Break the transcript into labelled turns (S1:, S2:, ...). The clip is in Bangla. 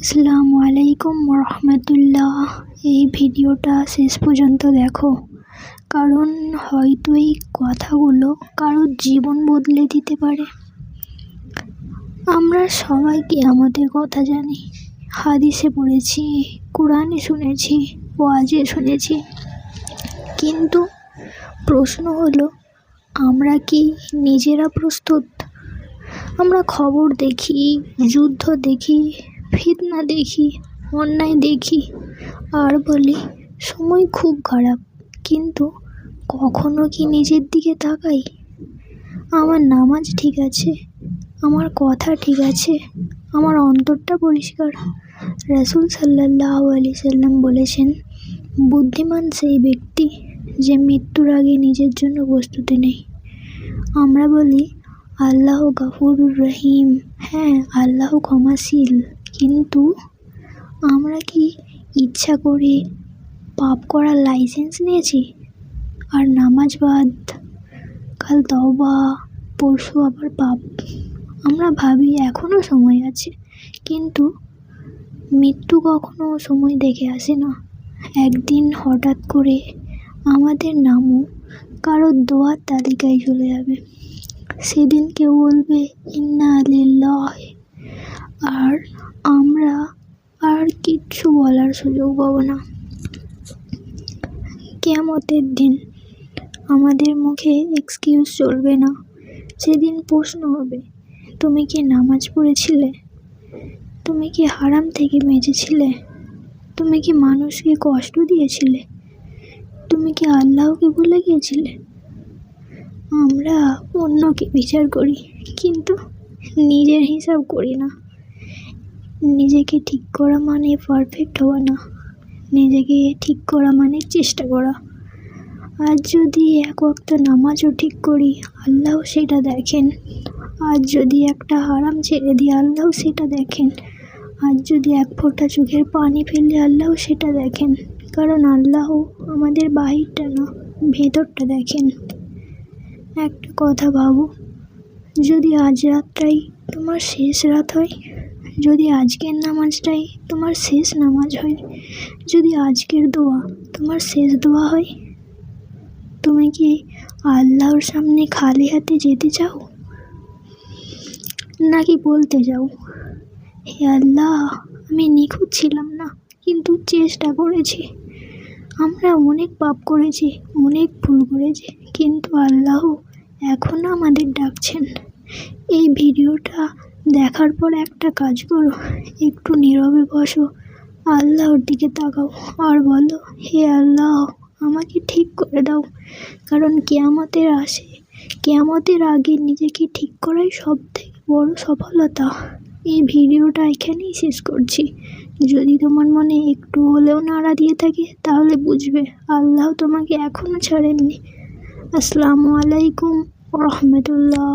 S1: আসসালামু আলাইকুম রহমতুল্লাহ। এই ভিডিওটা শেষ পর্যন্ত দেখো, কারণ হয়তো এই কথাগুলো কারোর জীবন বদলে দিতে পারে। আমরা সবাই কিয়ামতের কথা জানি, হাদিসে পড়েছি, কোরআনে শুনেছি, ওয়াজে শুনেছি, কিন্তু প্রশ্ন হলো, আমরা কি নিজেরা প্রস্তুত? আমরা খবর দেখি, যুদ্ধ দেখি, ফিতনা দেখি, অন্যায় দেখি, আর বলি সময় খুব খারাপ, কিন্তু কখনো কি নিজের দিকে তাকাই? আমার নামাজ ঠিক আছে, আমার কথা ঠিক আছে, আমার অন্তরটা পরিষ্কার? রাসূল সাল্লাল্লাহু আলাইহি সাল্লাম বলেছেন, বুদ্ধিমান সেই ব্যক্তি যে মৃত্যুর আগে নিজের জন্য প্রস্তুতি নেই। আমরা বলি আল্লাহ গফুরুর রহিম, হ্যাঁ আল্লাহ ক্ষমাশীল, কিন্তু আমরা কি ইচ্ছা করে পাপ করার লাইসেন্স নিয়েছি? আর নামাজ বাদ, কাল তওবা, পরশু আবার পাপ। আমরা ভাবি এখনো সময় আছে, কিন্তু মৃত্যু কখনো সময় দেখে আসে না। একদিন হঠাৎ করে আমাদের নামও কারোর দোয়ার তালিকায় চলে যাবে। সেদিন কেউ বলবে ইন্না লিল্লাহি, আর আমরা আর কিচ্ছু বলার সুযোগ পাবো না। কিয়ামতের দিন আমাদের মুখে এক্সকিউজ চলবে না। সেদিন প্রশ্ন হবে, তুমি কি নামাজ পড়েছিলে? তুমি কি হারাম থেকে বেঁচেছিলে? তুমি কি মানুষকে কষ্ট দিয়েছিলে? তুমি কি আল্লাহকে ভুলে গিয়েছিলে? আমরা অন্যকে বিচার করি, কিন্তু নিজের হিসাব করি না। নিজেকে ঠিক করা মানে পারফেক্ট হওয়া না, নিজেকে ঠিক করা মানে চেষ্টা করা। আজ যদি এক ওয়াক্ত নামাজও ঠিক করি, আল্লাহ সেটা দেখেন। আজ যদি একটা হারাম ছেড়ে দিই, আল্লাহ সেটা দেখেন। আজ যদি এক ফোঁটা চোখের পানি ফেললে, আল্লাহ সেটা দেখেন। কারণ আল্লাহ আমাদের বাহিরটা না, ভেতরটা দেখেন। একটা কথা ভাবো, যদি আজ রাতটাই তোমার শেষ রাত হয়, যদি আজকের নামাজটাই তোমার শেষ নামাজ হয়, যদি আজকের দোয়া তোমার শেষ দোয়া হয়, তুমি কি আল্লাহর সামনে খালি হাতে যেতে চাও? নাকি বলতে চাও, হে আল্লাহ, আমি নিখুঁত ছিলাম না, কিন্তু চেষ্টা করেছি। আমরা অনেক পাপ করেছি, অনেক ভুল করেছি, কিন্তু আল্লাহ এখনও আমাদের ডাকছেন। এই ভিডিওটা দেখার পর একটা কাজ করো, একটু নীরবে বসো, আল্লাহর দিকে তাকাও, আর বলো, হে আল্লাহ, আমাকে ঠিক করে দাও। কারণ কিয়ামতের আগে নিজেকে ঠিক করাই সবথেকে বড় সফলতা। এই ভিডিওটা এখানেই শেষ করছি। যদি তোমার মনে একটু হলেও নাড়া দিয়ে থাকে, তাহলে বুঝবে আল্লাহ তোমাকে এখনো ছাড়েননি। আসসালামু আলাইকুম রহমতুল্লাহ।